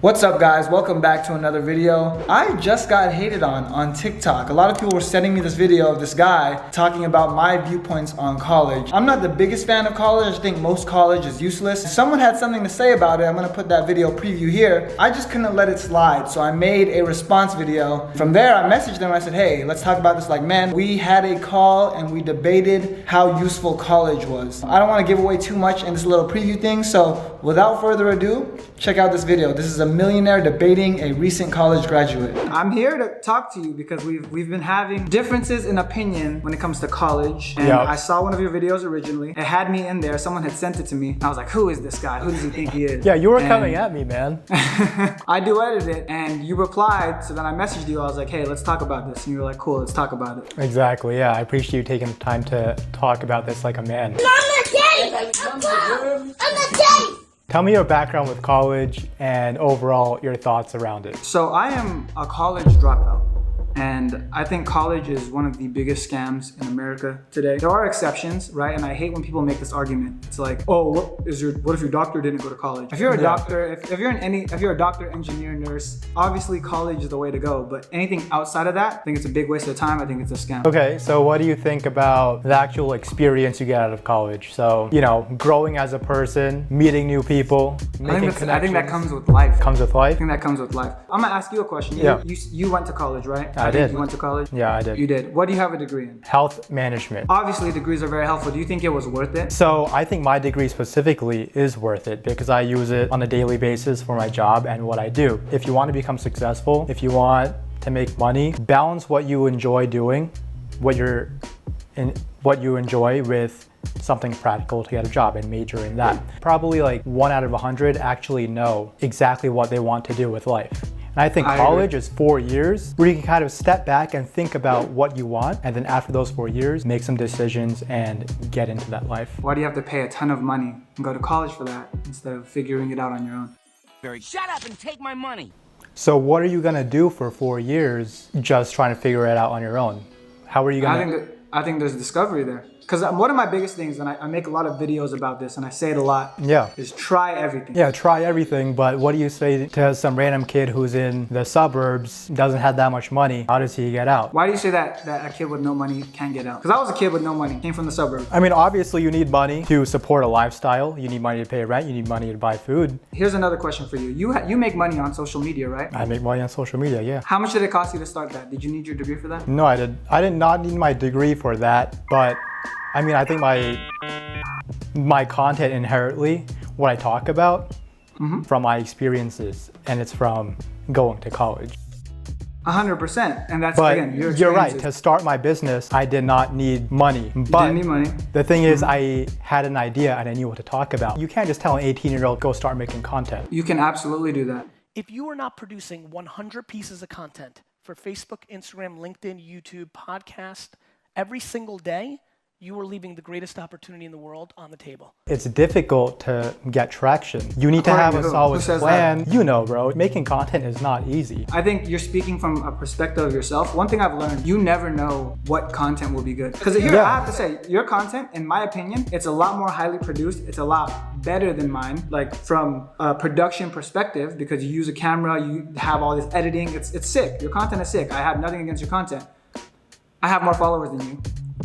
What's up guys, welcome back to another video. I just got hated on TikTok. A lot of people were sending me this video of this guy talking about my viewpoints on college. I'm not the biggest fan of college. I think most college is useless. If someone had something to say about it, I'm gonna put that video preview here. I just couldn't let it slide, so I made a response video. From there, I messaged them, I said, hey, let's talk about this like men. We had a call and we debated how useful college was. I don't wanna give away too much in this little preview thing, so without further ado, check out this video. This is a millionaire debating a recent college graduate. I'm here to talk to you because we've been having differences in opinion when it comes to college. And I saw one of your videos originally. It had me in there. Someone had sent it to me. I was like, who is this guy? Who does he think he is? Yeah, you were coming at me, man. I duetted it and you replied. So then I messaged you. I was like, hey, let's talk about this. And you were like, cool, let's talk about it. Exactly, yeah. I appreciate you taking the time to talk about this like a man. I'm not gay! I'm not gay! Tell me your background with college and overall your thoughts around it. So I am a college dropout. And I think college is one of the biggest scams in America today. There are exceptions, right? And I hate when people make this argument. It's like, oh, what if your doctor didn't go to college? If you're a doctor, if you're a doctor, engineer, nurse, obviously college is the way to go. But anything outside of that, I think it's a big waste of time. I think it's a scam. Okay, so what do you think about the actual experience you get out of college? So, you know, growing as a person, meeting new people, making connections. I think that comes with life. Comes with life? I think that comes with life. I'm gonna ask you a question. You went to college, right? I did. You went to college? Yeah, I did. You did. What do you have a degree in? Health management. Obviously, degrees are very helpful. Do you think it was worth it? So I think my degree specifically is worth it because I use it on a daily basis for my job and what I do. If you want to become successful, if you want to make money, balance what you enjoy doing, what you enjoy with something practical to get a job and major in that. Probably like 1 out of 100 actually know exactly what they want to do with life. And I think college is 4 years where you can kind of step back and think about what you want. And then after those 4 years, make some decisions and get into that life. Why do you have to pay a ton of money and go to college for that instead of figuring it out on your own? Shut up and take my money. So what are you gonna do for 4 years just trying to figure it out on your own? How are you gonna? I think there's discovery there. Because one of my biggest things, and I make a lot of videos about this and I say it a lot, is try everything. Yeah, try everything, but what do you say to some random kid who's in the suburbs, doesn't have that much money? How does he get out? Why do you say that a kid with no money can't get out? Because I was a kid with no money, came from the suburbs. I mean, obviously you need money to support a lifestyle. You need money to pay rent, you need money to buy food. Here's another question for you. You make money on social media, right? I make money on social media, yeah. How much did it cost you to start that? Did you need your degree for that? No, I did not need my degree for that, but I mean, I think my content inherently, what I talk about from my experiences, and it's from going to college. 100%, and that's but again, your you're right, to start my business, I did not need money. You didn't need money. The thing is, I had an idea and I knew what to talk about. You can't just tell an 18-year-old, go start making content. You can absolutely do that. If you are not producing 100 pieces of content for Facebook, Instagram, LinkedIn, YouTube, podcast every single day, you are leaving the greatest opportunity in the world on the table. It's difficult to get traction. You need to have a solid plan. You know, bro, making content is not easy. I think you're speaking from a perspective of yourself. One thing I've learned, you never know what content will be good. Because here, I have to say, your content, in my opinion, it's a lot more highly produced. It's a lot better than mine, like from a production perspective, because you use a camera, you have all this editing. It's sick. Your content is sick. I have nothing against your content. I have more followers than you.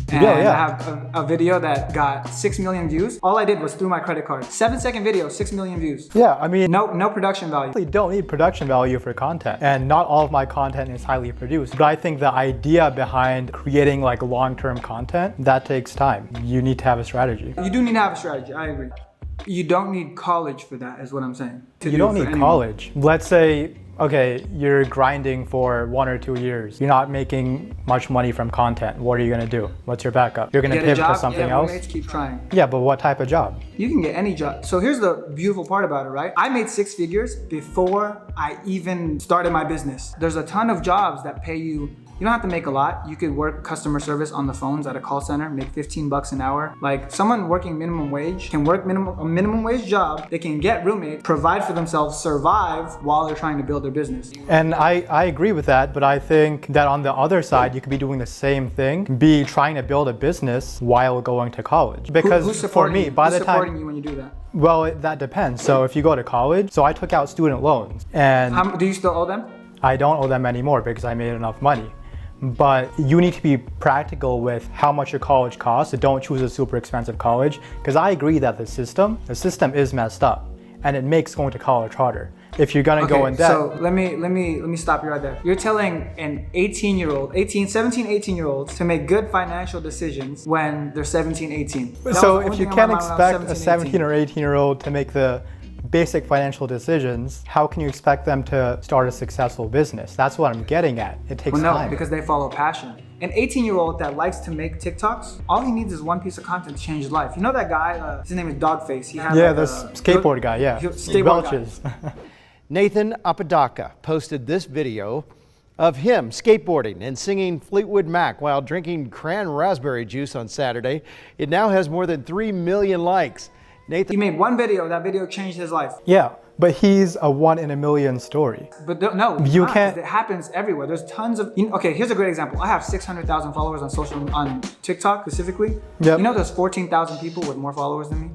And I have a video that got 6 million views. All I did was through my credit card. 7-second video, 6 million views. Yeah, I mean, no production value. You don't need production value for content. And not all of my content is highly produced. But I think the idea behind creating like long-term content, that takes time. You need to have a strategy. You do need to have a strategy, I agree. You don't need college for that, is what I'm saying. You don't need college. Let's say, okay, you're grinding for 1 or 2 years. You're not making much money from content. What are you gonna do? What's your backup? You're gonna pivot to something else? Roommates, keep trying. Yeah, but what type of job? You can get any job. So here's the beautiful part about it, right? I made 6 figures before I even started my business. There's a ton of jobs that pay you You don't have to make a lot. You could work customer service on the phones at a call center, make 15 bucks an hour. Like someone working minimum wage can work a minimum wage job. They can get roommates, provide for themselves, survive while they're trying to build their business. And I agree with that, but I think that on the other side, you could be doing the same thing, be trying to build a business while going to college. Because who's for me, by the time, supporting you when you do that? well, that depends. So if you go to college, so I took out student loans, and Do you still owe them? I don't owe them anymore because I made enough money. But you need to be practical with how much your college costs. So don't choose a super expensive college, because I agree that the system is messed up and it makes going to college harder. If you're gonna go in debt. So let me stop you right there. You're telling an 17, 18-year-olds to make good financial decisions when they're 17, 18. So if you can't expect a 17 or 18-year-old to make the basic financial decisions, how can you expect them to start a successful business? That's what I'm getting at. It takes time. No, because they follow passion. An 18-year-old that likes to make TikToks, all he needs is one piece of content to change his life. You know that guy, his name is Dogface. He had the skateboard guy, yeah. Skateboard Belches. Nathan Apodaca posted this video of him skateboarding and singing Fleetwood Mac while drinking cran raspberry juice on Saturday. It now has more than 3 million likes. Nathan, he made one video, that video changed his life. Yeah, but he's a 1 in a million story. But no, you can't. It happens everywhere. There's tons of. Okay, here's a great example. I have 600,000 followers on TikTok specifically. Yep. You know, there's 14,000 people with more followers than me.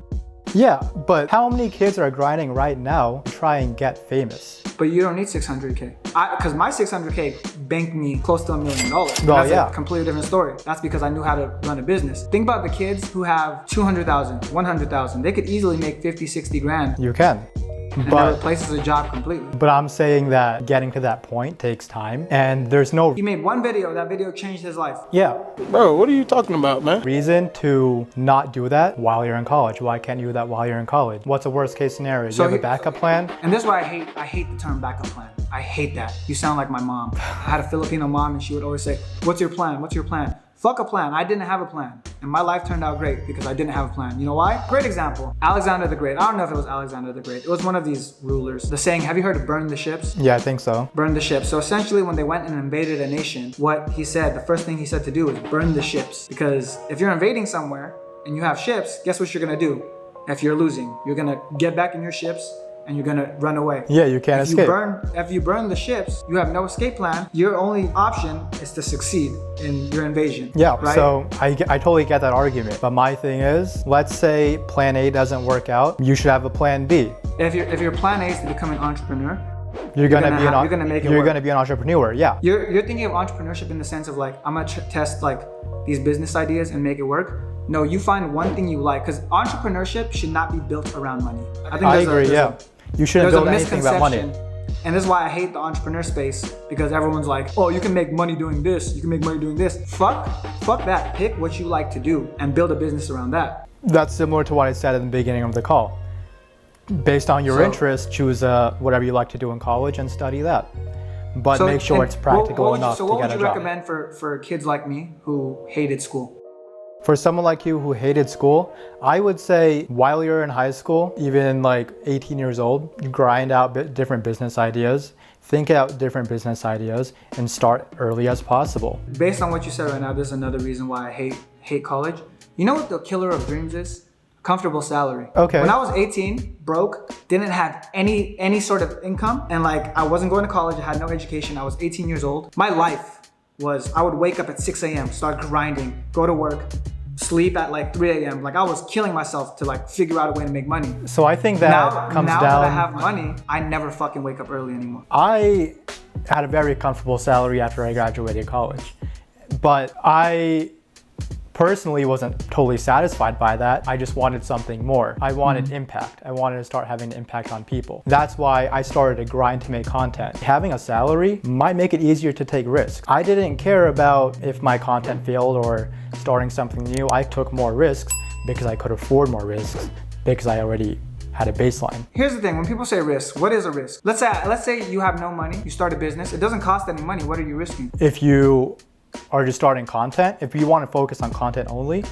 Yeah, but how many kids are grinding right now to try and get famous? But you don't need 600K. Because my 600K banked me close to $1 million. Well, that's yeah. a completely different story. That's because I knew how to run a business. Think about the kids who have 200,000, 100,000. They could easily make 50, 60 grand. You can. And that But replaces a job completely. But I'm saying that getting to that point takes time, and there's no He made one video, that video changed his life. Bro, what are you talking about, man? reason to not do that while you're in college. Why can't you do that while you're in college? What's a worst case scenario? Do So you have a he- backup plan? And this is why I hate the term backup plan. I hate that. You sound like my mom. I had a Filipino mom and she would always say, "What's your plan? What's your plan?" Fuck a plan. I didn't have a plan. And my life turned out great because I didn't have a plan. You know why? Great example. Alexander the Great. I don't know if it was Alexander the Great. It was one of these rulers. The saying, have you heard of burn the ships? Yeah, I think so. Burn the ships. So essentially when they went and invaded a nation, what he said, the first thing he said to do is burn the ships. Because if you're invading somewhere and you have ships, guess what you're gonna do? If you're losing, you're gonna get back in your ships and you're gonna run away. Yeah, you can't escape. If you burn the ships, you have no escape plan. Your only option is to succeed in your invasion. Yeah, right? so I totally get that argument. But my thing is, let's say plan A doesn't work out, you should have a plan B. If your plan A is to become an entrepreneur, You're gonna be an entrepreneur, yeah. You're thinking of entrepreneurship in the sense of like, I'm gonna test like these business ideas and make it work. No, you find one thing you like, because entrepreneurship should not be built around money. I agree, yeah. You shouldn't build anything about money. And this is why I hate the entrepreneur space, because everyone's like, oh, you can make money doing this, you can make money doing this. Fuck that. Pick what you like to do and build a business around that. That's similar to what I said at the beginning of the call. Based on your interest, choose whatever you like to do in college and study that. But make sure it's practical enough to get a job. So what would you recommend for kids like me who hated school? For someone like you who hated school, I would say while you're in high school, even like 18 years old, grind out different business ideas, think out different business ideas, and start early as possible. Based on what you said right now, this is another reason why I hate college. You know what the killer of dreams is? Comfortable salary. Okay. When I was 18, broke, didn't have any sort of income, and like I wasn't going to college, I had no education, I was 18 years old. My life was, I would wake up at 6 a.m., start grinding, go to work, sleep at like 3 a.m. Like I was killing myself to like figure out a way to make money. So I think that comes now down. Now that I have money, I never fucking wake up early anymore. I had a very comfortable salary after I graduated college, but I personally wasn't totally satisfied by that. I just wanted something more. I wanted impact. I wanted to start having an impact on people. That's why I started to grind to make content. Having a salary might make it easier to take risks. I didn't care about if my content failed or starting something new. I took more risks because I could afford more risks because I already had a baseline. Here's the thing, when people say risk, what is a risk? Let's say you have no money, you start a business, it doesn't cost any money, what are you risking? If you are just starting content, if you want to focus on content only,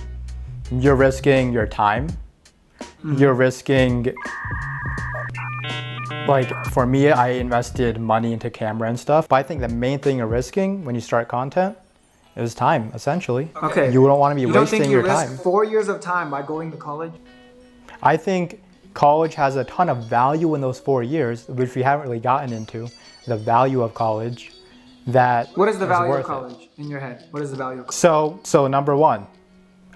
you're risking your time. You're risking Like for me, I invested money into camera and stuff, but I think the main thing you're risking when you start content is time, essentially. Okay. You don't want to be You don't wasting think you your risk time. 4 years of time by going to college? I think college has a ton of value in those 4 years, which we haven't really gotten into, the value of college. What is the value of worth it. college in your head? What is the value of college? So number one,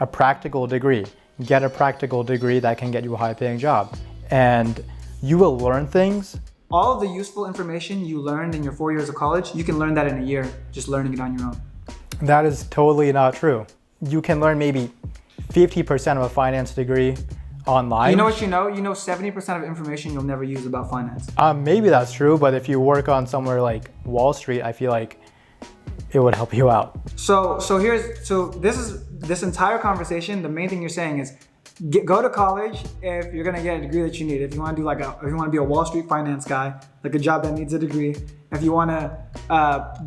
a practical degree. Get a practical degree that can get you a high-paying job. And you will learn things. All of the useful information you learned in your 4 years of college, you can learn that in a year, just learning it on your own. That is totally not true. You can learn maybe 50% of a finance degree online. You know what you know? You know 70% of information you'll never use about finance. Maybe that's true, but if you work on somewhere like Wall Street, I feel like it would help you out. So this entire conversation, the main thing you're saying is go to college if you're gonna get a degree that you need. If you want to do if you want to be a Wall Street finance guy, like a job that needs a degree. If you want to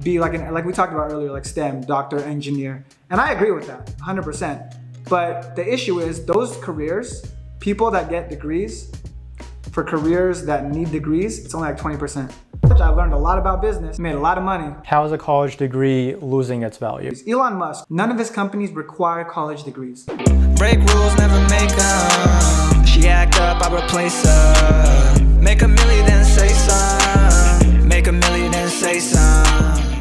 be like we talked about earlier, like STEM, doctor, engineer, and I agree with that 100%. But the issue is those careers, people that get degrees for careers that need degrees, it's only like 20%. I learned a lot about business, made a lot of money. How is a college degree losing its value? Elon Musk, none of his companies require college degrees. Break rules, never make them. She act up, I replace her. Make a million, then say some.